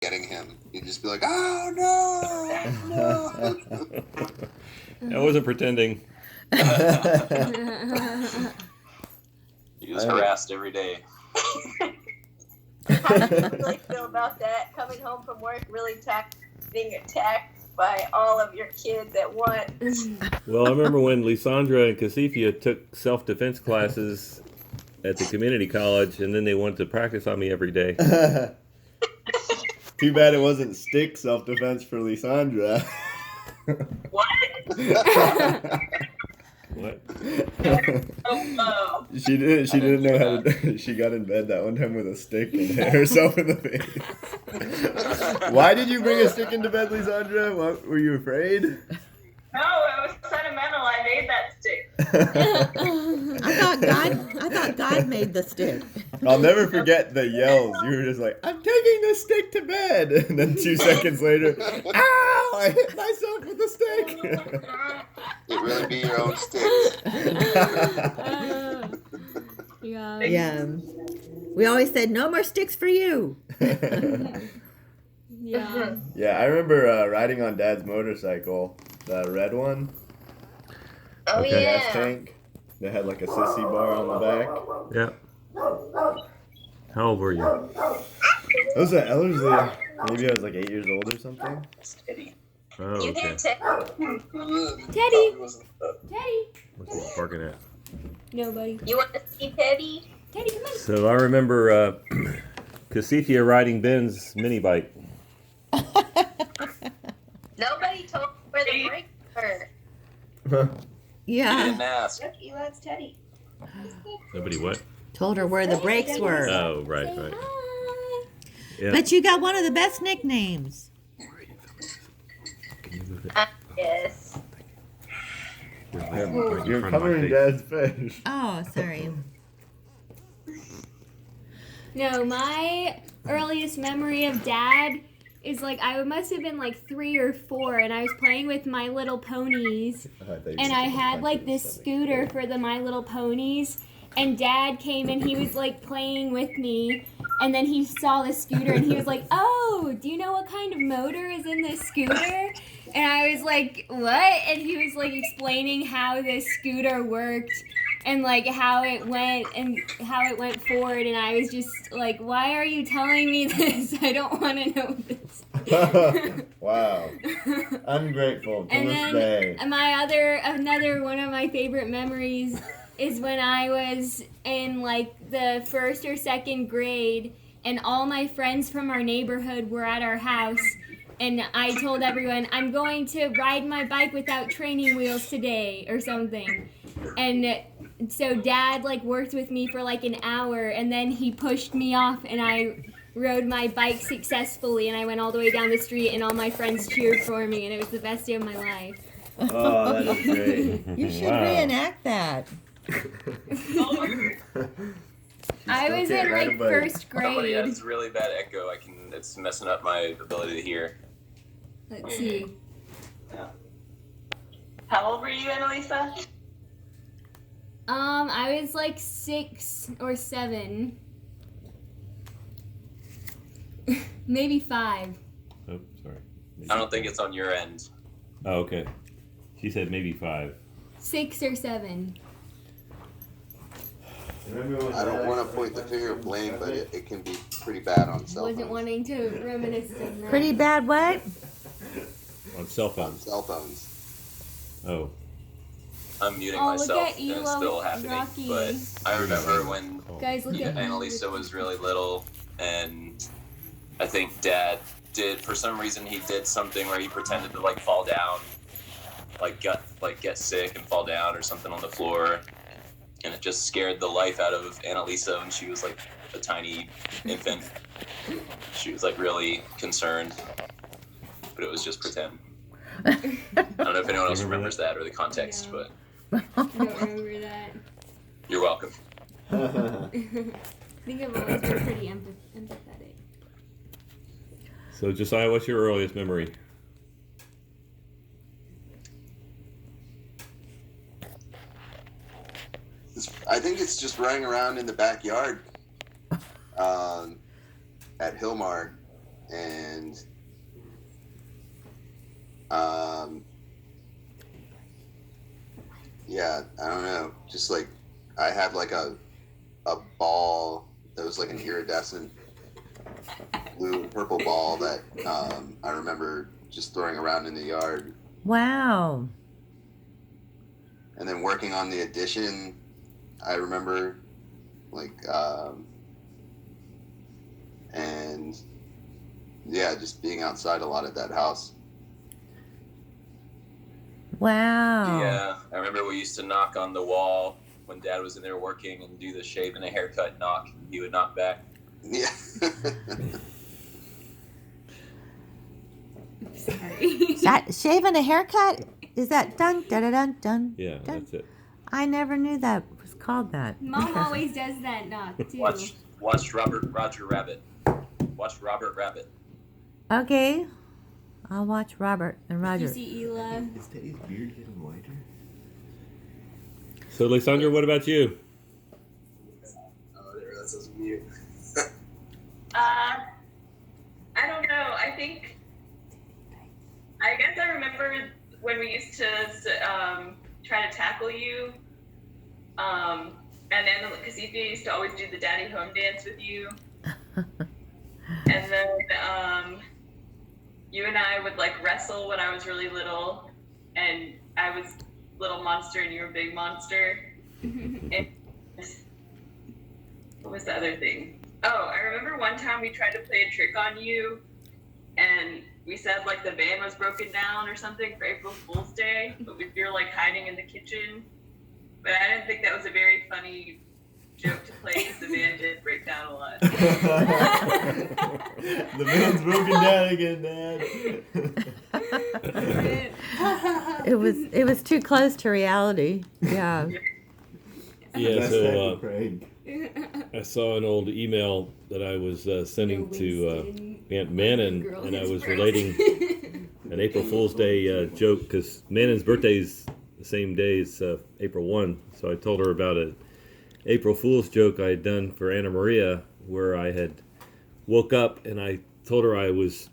getting him. You'd just be like, oh no, no. I wasn't pretending. He was harassed every day. How do you really feel about that? Coming home from work, really being attacked by all of your kids at once. Well, I remember when Lysandra and Casifia took self-defense classes at the community college, and then they wanted to practice on me every day. Too bad it wasn't stick self-defense for Lysandra. What? What? Oh, no. She didn't know how to. She got in bed that one time with a stick and hit herself in the face. Why did you bring a stick into bed, Lysandra? What, were you afraid? No, it was sentimental. I made that stick. I thought God made the stick. I'll never forget the yells. You were just like, "I'm taking this stick to bed," and then 2 seconds later, "Ow! I hit myself with the stick." It really be your own sticks. Yeah. Yeah. We always said, "No more sticks for you." Yeah. Yeah, I remember riding on Dad's motorcycle, the red one. Oh, with the gas yeah. tank. They had like a sissy bar on the back. Yeah. How old were you? It was at Ellerslie. Maybe I was like 8 years old or something. Steady. Oh, You okay. hit Teddy. Teddy. Teddy. What's he barking at? Nobody. You want to see Teddy? Teddy, come on. So I remember Casifia riding Ben's mini bike. Nobody told me where the brakes were. You Yeah. didn't ask. Look, Eli's Teddy. Nobody what? Told her where the brakes were. Oh, right. Hi. Yeah. But you got one of the best nicknames. Can you move it? Yes. You're right in front You're of my covering face. Dad's face. Oh, sorry. No, my earliest memory of Dad is like I must have been like 3 or 4, and I was playing with My Little Ponies, and I had like this scooter for the My Little Ponies, and Dad came and he was like playing with me, and then he saw the scooter and he was like, "Oh, do you know what kind of motor is in this scooter?" And I was like, "What?" And he was like explaining how this scooter worked and like how it went forward, and I was just like, "Why are you telling me this? I don't want to know this." Wow. Ungrateful to And this then day. another one of my favorite memories is when I was in like the 1st or 2nd grade, and all my friends from our neighborhood were at our house, and I told everyone, "I'm going to ride my bike without training wheels today," or something. And so Dad like worked with me for like an hour, and then he pushed me off, and I rode my bike successfully, and I went all the way down the street, and all my friends cheered for me, and it was the best day of my life. Oh, that is great. You should Wow. reenact that. I was Okay, in ride a like bike. 1st Somebody grade. has really bad echo. It's messing up my ability to hear. Let's see. How old were you, Annalisa? I was like 6 or 7. Maybe 5. Oh, sorry. I don't think it's on your end. Oh, okay. She said maybe 5. 6 or 7. I don't want to point the finger of blame, but it can be pretty bad on cell Wasn't phones. wanting to reminisce on that. Pretty bad what? On cell On phones. cell phones. Oh. I'm muting Oh, look myself, at you, and it's still happening. Rocky. But I remember when Guys, look at Annalisa was really little, and I think Dad for some reason he did something where he pretended to like fall down, get sick and fall down or something on the floor, and it just scared the life out of Annalisa when she was like a tiny infant. She was like really concerned, but it was just pretend. I don't know if anyone else remembers that or the context, No. but I don't remember that. you're welcome. I think I've always been pretty empathetic. So, Josiah, what's your earliest memory? I think it's just running around in the backyard at Hillmar, and yeah, I don't know. Just like I had like a ball that was like an iridescent blue and purple ball that I remember just throwing around in the yard. Wow. And then working on the addition, I remember like and yeah, just being outside a lot at that house. Wow. Yeah, I remember we used to knock on the wall when Dad was in there working and do the shave and a haircut knock. He would knock back. Yeah. Sorry. That shaving a haircut? Is that dun dun dun dun dun? Yeah, dun? that's it. I never knew that was called that. Mom always does that knock too. Watch Roger Rabbit. Watch Robert Rabbit. Okay. I'll watch Robert and You Roger. see Ela. Is Teddy's beard getting whiter? So, Lysandra, what about you? Oh, there, that's us mute. I don't know. I guess I remember when we used to try to tackle you. And then Casifia used to always do the daddy home dance with you. And then you and I would like wrestle when I was really little, and I was little monster and you were big monster. And what was the other thing? Oh, I remember one time we tried to play a trick on you, and we said like the van was broken down or something for April Fool's Day, but we were like hiding in the kitchen. But I didn't think that was a very funny joke to play because the van did break down a lot. The man's broken down again, Dad. It was too close to reality. Yeah. Yeah, Best so type of prank. I saw an old email that I was sending to Aunt Manon, and I was relating an April Fool's Day joke because Manon's birthday's the same day as April 1. So I told her about an April Fool's joke I had done for Anna Maria, where I had woke up and I told her I was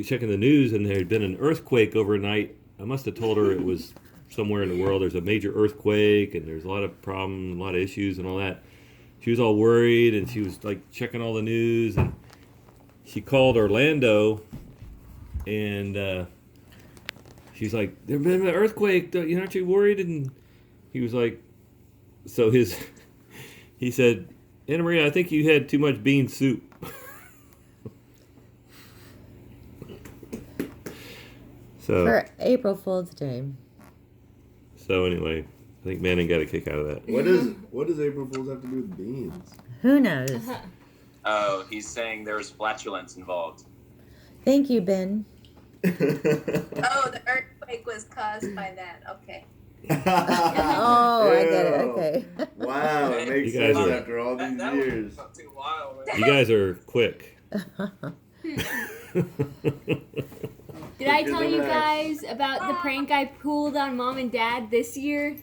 checking the news and there had been an earthquake overnight. I must have told her it was somewhere in the world there's a major earthquake and there's a lot of problems, a lot of issues and all that. She was all worried and she was like checking all the news, and she called Orlando and she's like, "There's been an earthquake, aren't you worried?" And he was like, he said, "Anna Maria, I think you had too much bean soup." So For April Fool's Day. So anyway, I think Manning got a kick out of that. What does April Fool's have to do with beans? Who knows? Oh, he's saying there was flatulence involved. Thank you, Ben. Oh, the earthquake was caused by that. Okay. Oh, I get it. Okay. Wow, it makes You guys sense are- after all these That years. Not too wild. You guys are quick. Did I tell you guys about the prank I pulled on Mom and Dad this year?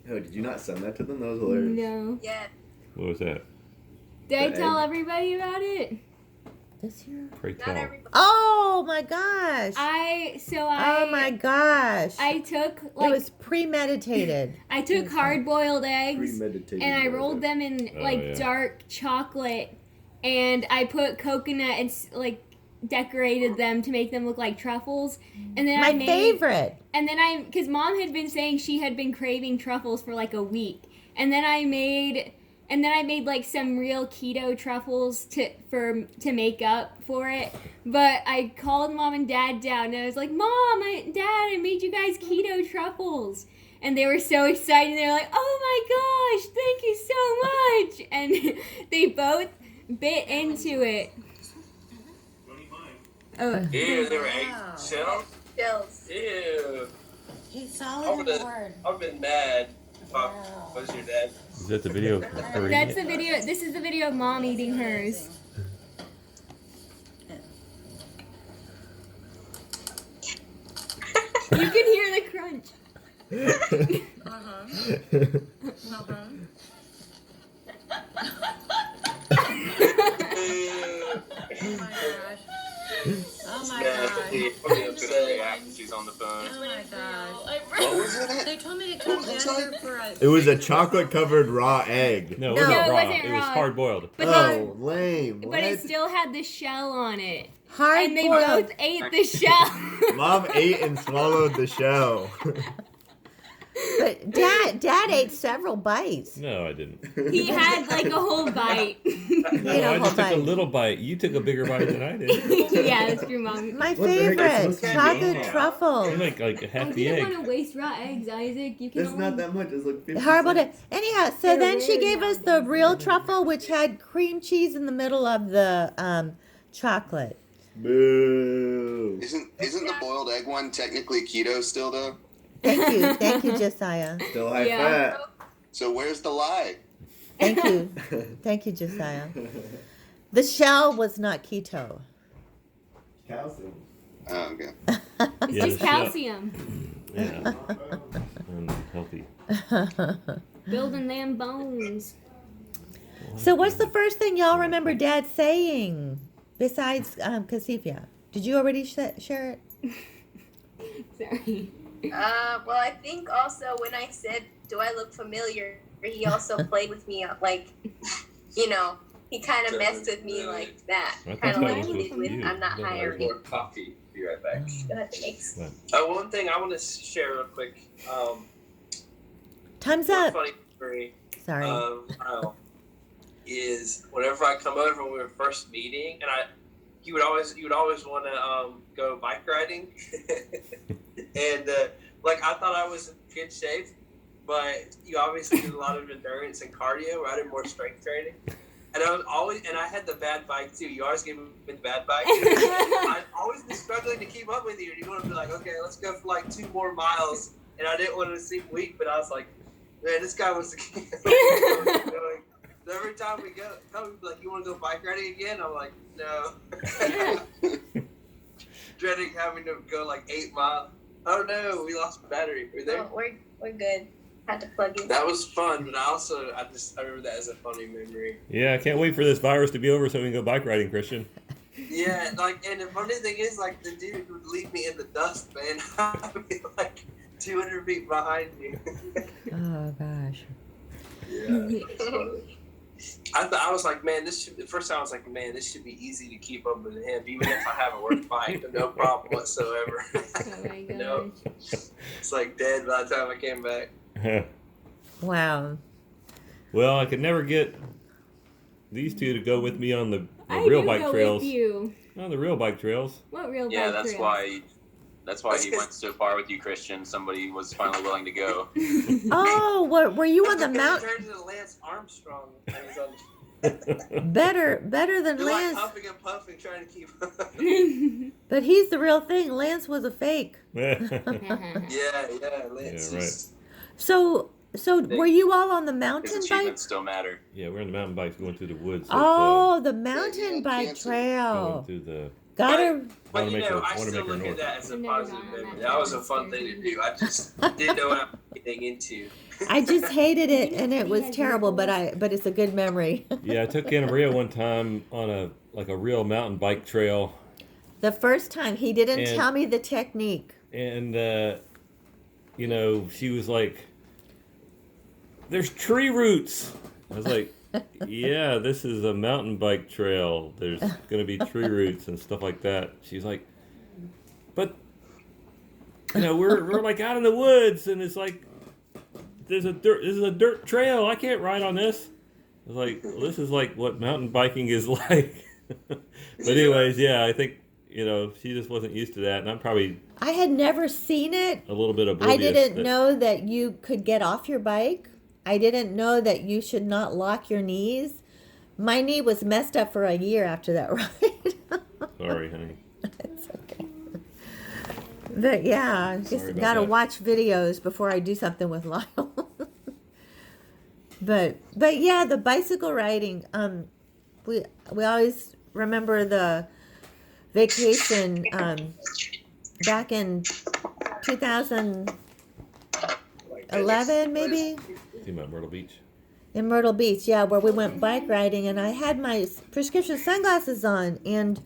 Oh, did you not send that to them? That was hilarious. No. Yeah. What was that? Did I The tell egg. everybody about it? This year? Pray Not tell. everybody. Oh my gosh. I Oh my gosh. I took It like was premeditated. I took hard-boiled eggs Premeditated and I murder. rolled them in Oh, like yeah. dark chocolate, and I put coconut and like decorated them to make them look like truffles. And then My favorite. And then because Mom had been saying she had been craving truffles for like a week, and then I made like some real keto truffles to make up for it. But I called Mom and Dad down and I was like, "Mom, Dad, I made you guys keto truffles." And they were so excited. They're like, "Oh my gosh, thank you so much!" And they both bit into it. Oh, Ew, they were eggshells? Chills. Ew. He's I solid would've- in word. I would've been mad if I was your dad. Is that the video of her eating that's it? the video. This is the video of Mom eating hers. You can hear the crunch. Ew. Oh my Nasty. god. After she's on the phone. Oh my gosh. What was in it? They told me to come What was down inside? here for a. It was a chocolate covered raw egg. No, it No, wasn't it raw. wasn't It was raw. hard boiled. But Oh, lame. but it What? still had the shell on it. Hard And they boiled. both ate the shell. Mom ate and swallowed the shell. But Dad ate several bites. No, I didn't. He had like a whole bite. He ate No, a I whole just took a bite. little bite. You took a bigger bite than I did. Yeah, that's true, Mom. My What the heck? It's favorite, supposed to be chocolate raw. truffle. You like I half the didn't egg. want to waste raw eggs, Isaac. You can It's only... not that much. It's like 50 Hard-boiled egg. cents. Anyhow, so They're then she really gave us the real truffle, which had cream cheese in the middle of the chocolate. Boo. Isn't the boiled egg one technically keto still though? Thank you, Josiah. Still high Yeah. fat. So where's the lie? Thank you, Josiah. The shell was not keto. Calcium. Oh, okay. It's Yeah, just the shell. calcium. Yeah. And healthy. Building them bones. So what's the first thing y'all remember Dad saying besides Casifia? Did you already share it? Sorry. Well, I think also when I said, "Do I look familiar?" he also played with me, like, he kind of messed with me like that, I thought kind of that like was he did with you. "I'm not No, hiring." More coffee. Be right back. Go ahead, thanks. One thing I want to share real quick. Time's One up. funny story Sorry. Kyle, is whenever I come over when we were first meeting, and you would always want to go bike riding, and like I thought I was in good shape, but you obviously did a lot of endurance and cardio. Where I did more strength training, and I had the bad bike too. You always gave me the bad bike. I'd always been struggling to keep up with you. And you want to be like, okay, let's go for like 2 more miles, and I didn't want to seem weak, but I was like, man, this guy wants to keep going. Every time we go, he'd be like, you want to go bike riding again? I'm like, no. Dreading having to go like 8 miles. Oh no, we lost battery. We're there. Oh, we're good. Had to plug in. That was fun, but I remember that as a funny memory. Yeah, I can't wait for this virus to be over so we can go bike riding, Christian. Yeah, like, and the funny thing is, like, the dude would leave me in the dust, man. I'd be like 200 feet behind you. Oh gosh. Yeah. I was like, man, the first time I was like, man, this should be easy to keep up with him, even if I have a work bike, no problem whatsoever. Oh my gosh. No, it's like dead by the time I came back. Wow. Well, I could never get these two to go with me on the I real do bike go trails. With you. On the real bike trails. What real Yeah, bike that's trails? why. That's why he went so far with you, Christian. Somebody was finally willing to go. Oh, were you on the Because mount? he turned into Lance Armstrong. And he's on, Better than you're like Lance. puffing and puffing, trying to keep up. But he's the real thing. Lance was a fake. Yeah, Lance. Yeah, right. is- So were you all on the His mountain bike? achievements still matter. Yeah, we're on the mountain bikes going through the woods. Oh, the mountain yeah, bike cancer. Going trail. through the Gotta. But Wanna you make know, her- I wanna still make her look at north. that as a I've never positive gone on memory. that That was a trail. fun thing to do. I just didn't know what I'm getting into. I just hated it, and it was terrible. But it's a good memory. Yeah, I took Anna Maria one time on a real mountain bike trail, The first time he didn't And- tell me the technique. and she was like, "There's tree roots." I was like, "Yeah, this is a mountain bike trail. There's gonna be tree roots and stuff like that." She's like, "But we're like out in the woods, and it's like this is a dirt trail. I can't ride on this." I was like, well, "This is like what mountain biking is like." But anyways, yeah, I think she just wasn't used to that, and I'm probably I had never seen it. a little bit I oblivious. didn't that- know that you could get off your bike. I didn't know that you should not lock your knees. My knee was messed up for a year after that ride. Sorry, honey. It's okay. But yeah, just Sorry about gotta that. watch videos before I do something with Lyle. but yeah, the bicycle riding. We always remember the vacation back in 2011 maybe. Talking about Myrtle Beach. In Myrtle Beach, yeah, where we went bike riding, and I had my prescription sunglasses on, and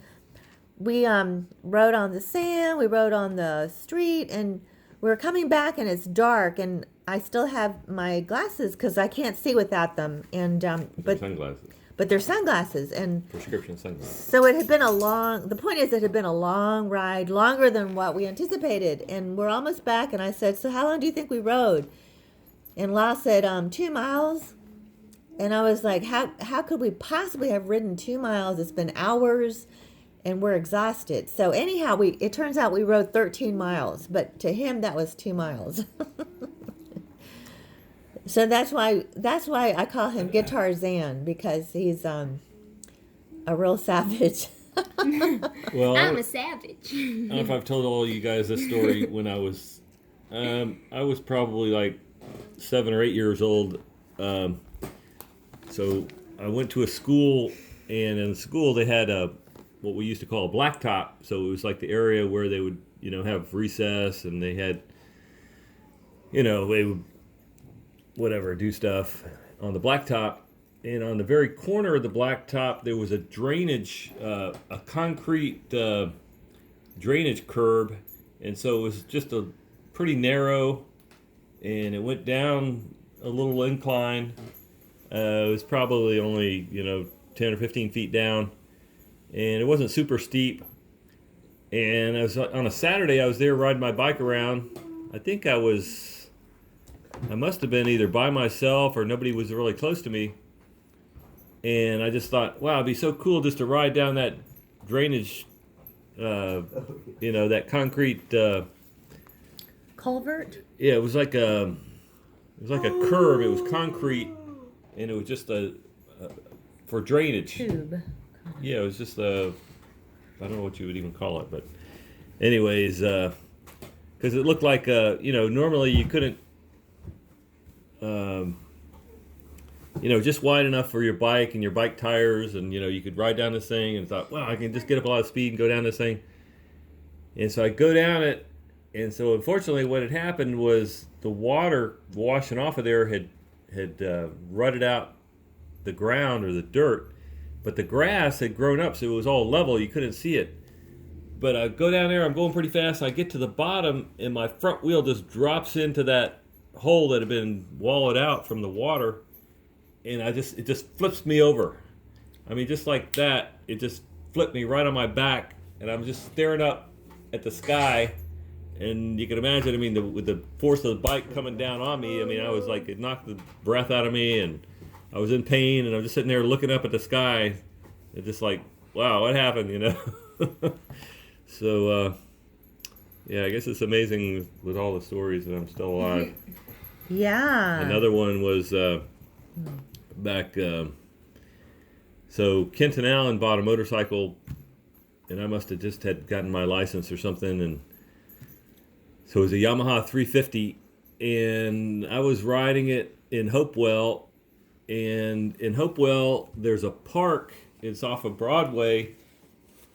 we rode on the sand, we rode on the street, and we were coming back, and it's dark, and I still have my glasses because I can't see without them, and but sunglasses. But they're sunglasses, and Prescription sunglasses. so it had been the point is it had been a long ride, longer than what we anticipated, and we're almost back, and I said, so how long do you think we rode? And Lyle said, 2 miles. And I was like, how could we possibly have ridden 2 miles? It's been hours, and we're exhausted. So anyhow, it turns out we rode 13 miles, but to him that was 2 miles. So that's why I call him Guitar Zan, because he's a real savage. Well, I'm a savage. I don't know if I've told all you guys this story. When I was probably like 7 or 8 years old. So I went to a school, and in the school they had what we used to call a blacktop. So it was like the area where they would, have recess, and they had, they would do stuff on the blacktop. And on the very corner of the blacktop, there was a drainage, a concrete drainage curb. And so it was just a pretty narrow, and it went down a little incline. It was probably only, 10 or 15 feet down, and it wasn't super steep. And I was on a Saturday, I was there riding my bike around. I think I must have been either by myself or nobody was really close to me. And I just thought, wow, it'd be so cool just to ride down that drainage, that concrete Culvert? Yeah, it was like a curb. It was concrete, and it was just for drainage. Tube. Yeah, it was just I don't know what you would even call it, but anyways, because it looked like normally you couldn't, just wide enough for your bike and your bike tires, and you could ride down this thing, and thought, wow, I can just get up a lot of speed and go down this thing. And so I go down it, and so unfortunately what had happened was the water washing off of there had rutted out the ground or the dirt, but the grass had grown up, so it was all level. You couldn't see it. But I go down there, I'm going pretty fast. I get to the bottom, and my front wheel just drops into that hole that had been wallowed out from the water, and it just flips me over. I mean, just like that, it just flipped me right on my back, and I'm just staring up at the sky. And you can imagine, with the force of the bike coming down on me, I was like, it knocked the breath out of me, and I was in pain, and I'm just sitting there looking up at the sky, and just like, wow, what happened, So, yeah, I guess it's amazing with all the stories that I'm still alive. Yeah. Another one was back, so Kenton Allen bought a motorcycle, and I must have just had gotten my license or something, and so it was a Yamaha 350, and I was riding it in Hopewell, and in Hopewell there's a park. It's off of Broadway,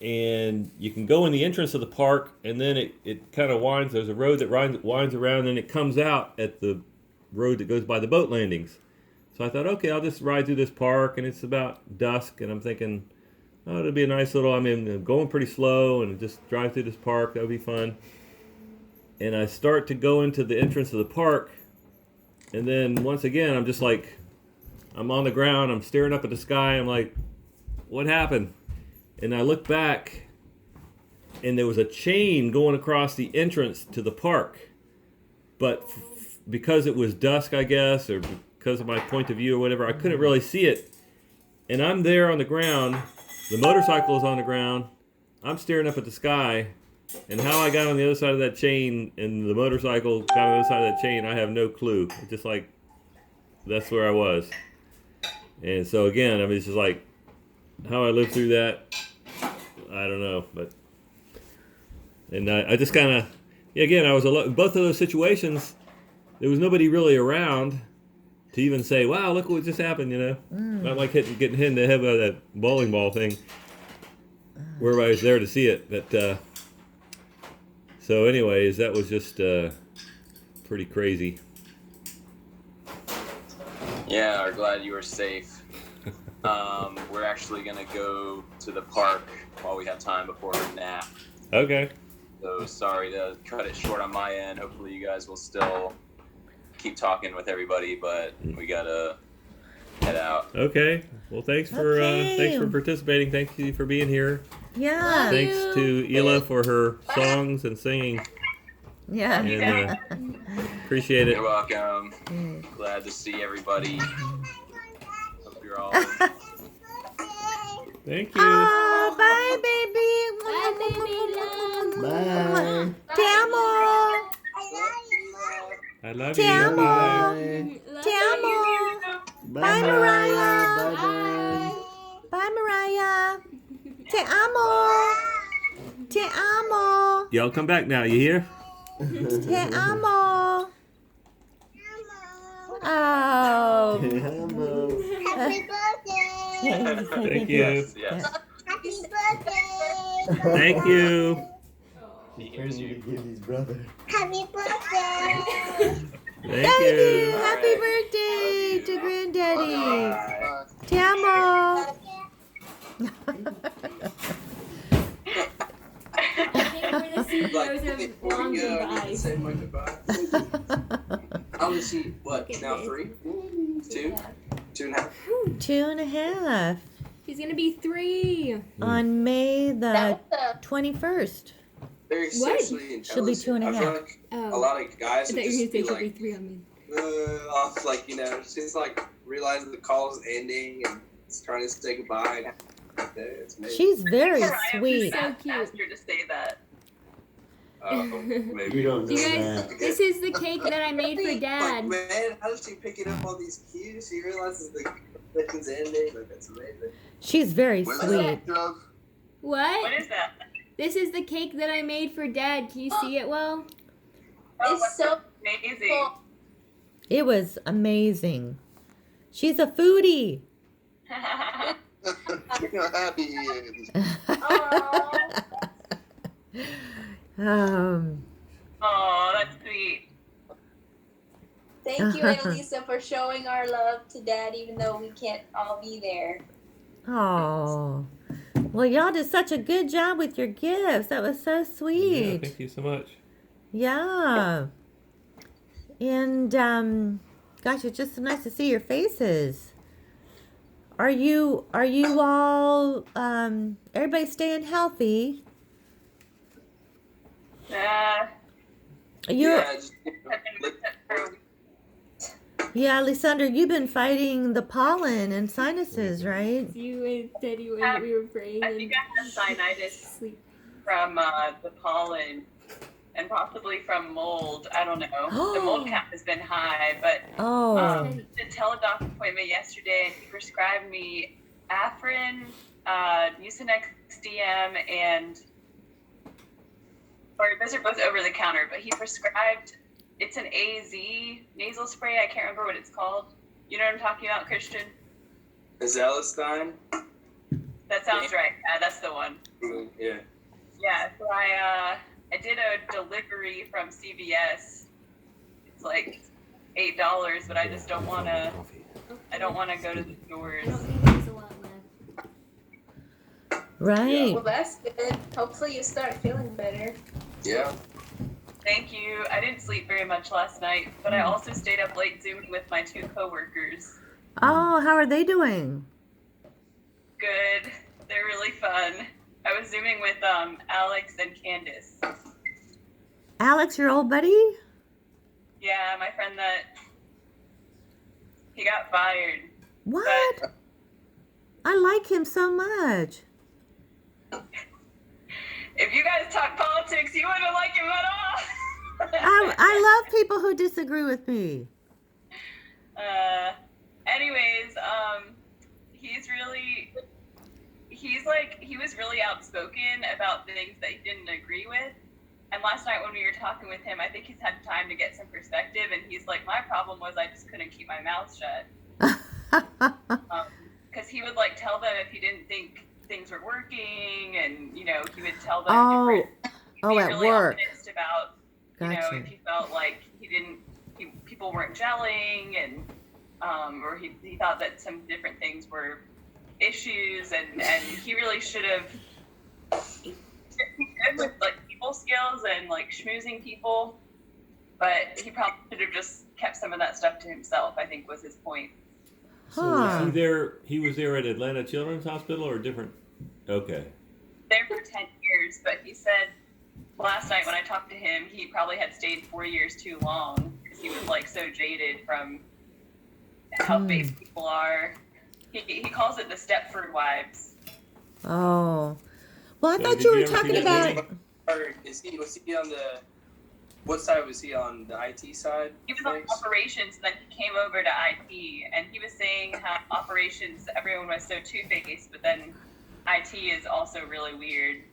and you can go in the entrance of the park, and then it kind of winds. There's a road that winds around, and it comes out at the road that goes by the boat landings. So I thought, okay, I'll just ride through this park, and it's about dusk, and I'm thinking, oh, it'll be a nice little, I'm going pretty slow, and just drive through this park. That'll be fun. And I start to go into the entrance of the park, and then once again, I'm just like, I'm on the ground, I'm staring up at the sky, I'm like, what happened? And I look back, and there was a chain going across the entrance to the park. But because it was dusk, I guess, or because of my point of view or whatever, I couldn't really see it. And I'm there on the ground, the motorcycle is on the ground, I'm staring up at the sky, and how I got on the other side of that chain and the motorcycle got on the other side of that chain, I have no clue. It's just like, that's where I was. And so again, it's just like, how I lived through that, I don't know. But, and I just kind of, again, I was in both of those situations, there was nobody really around to even say, wow, look what just happened, Not like getting hit in the head by that bowling ball thing, where everybody was there to see it. But, so anyways, that was just pretty crazy. Yeah, we're glad you were safe. We're actually gonna go to the park while we have time before her nap. Okay. So sorry to cut it short on my end. Hopefully you guys will still keep talking with everybody, but we gotta head out. Okay. Well, thanks for participating. Thank you for being here. Yeah. Thanks to Hila for her songs and singing. Yeah. And appreciate it. You're welcome. Glad to see everybody. Hope you're all. Thank you. Oh, bye, baby. Bye. Te amo. I love Te you. amo. Bye. Te amo. Bye, Bye, Mariah. Bye. Bye, Mariah. Te amo. Te amo. Y'all come back now. You hear? Te amo. Oh. Happy Thank you. Yes. Happy birthday. Thank you. She's turning to Gibby's brother. Happy birthday. Thank you. Happy birthday to Granddaddy. Te amo. I think we're the CEOs of Before long we go, I need to goodbyes. say my goodbye. I only see, what, now 3? 2? 2.5? 2.5 She's gonna be 3. on May the That's 21st. Very What? sexually She'll be intelligent. 2.5. I feel like a Oh. lot of guys I would thought you were just gonna be say she'll be like, 3 on me. off, like, she's like realizing the call's ending and it's trying to say goodbye. It's amazing. She's very Mariah sweet. So asked cute. her to say that. Oh, maybe. You don't Do know you guys, that. this is the cake that I made for Like, Dad. man, how does she picking up all these cues? She realizes the mission's ending. Like, that's amazing. She's very Where's sweet. that of? What? What is that? This is the cake that I made for Dad. Can you see it well? Oh, It's so amazing. cool. It was amazing. She's a foodie. Look how happy he is. um, Oh, that's sweet. Thank you, Annalisa, for showing our love to Dad, even though we can't all be there. oh. Well, y'all did such a good job with your gifts. That was so Yeah, sweet. thank you so much. Yeah. And gosh, it's just so nice to see your faces. Are you all everybody staying healthy? You're Yeah, just, yeah, Lysandra, you've been fighting the pollen and sinuses, right? You and Daddy when we were praying I and think I had sinusitis sleep. from the pollen and possibly from mold. I don't know. The mold count has been high, but Oh. did a teledoc appointment yesterday, and he prescribed me Afrin, Mucinex DM, and or those are both over the counter. But he prescribed it's an AZ nasal spray. I can't remember what it's called. You know what I'm talking about, Christian? Zelestein? That sounds right. Yeah, that's the one. Yeah. Yeah, so I did a delivery from CVS. It's like $8, but I just don't want to. I don't want to go to the I stores. don't think there's a lot left. Right. Well, that's good. Hopefully you start feeling better. Yeah. Thank you. I didn't sleep very much last night, but I also stayed up late Zooming with my 2 coworkers. Oh, how are they doing? Good. They're really fun. I was Zooming with Alex and Candace. Alex, your old buddy? Yeah, my friend that he got fired. What? I like him so much. If you guys talk politics, you wouldn't like him at all. I love people who disagree with me. Anyways, he was really outspoken about things that he didn't agree with. And last night when we were talking with him, I think he's had time to get some perspective, and he's like, my problem was I just couldn't keep my mouth shut. Because he would like tell them if he didn't think things were working, and he would tell them Oh, be at really work. honest about Gotcha. if he felt like people weren't gelling, and or he thought that some different things were issues, and he really should have. He's good with like people skills and like schmoozing people, but he probably should have just kept some of that stuff to himself, I think was his point. So was he there? He was there at Atlanta Children's Hospital or different? Okay. There for 10 years, but he said last night when I talked to him, he probably had stayed 4 years too long because he was like so jaded from how base people are. He calls it the Stepford wives. Oh. Well, I So thought did you you were ever see talking that about. movie? Or was he on the? What side was he on? The IT side? He was on operations, and then he came over to IT, and he was saying how operations, everyone was so two-faced, but then IT is also really weird.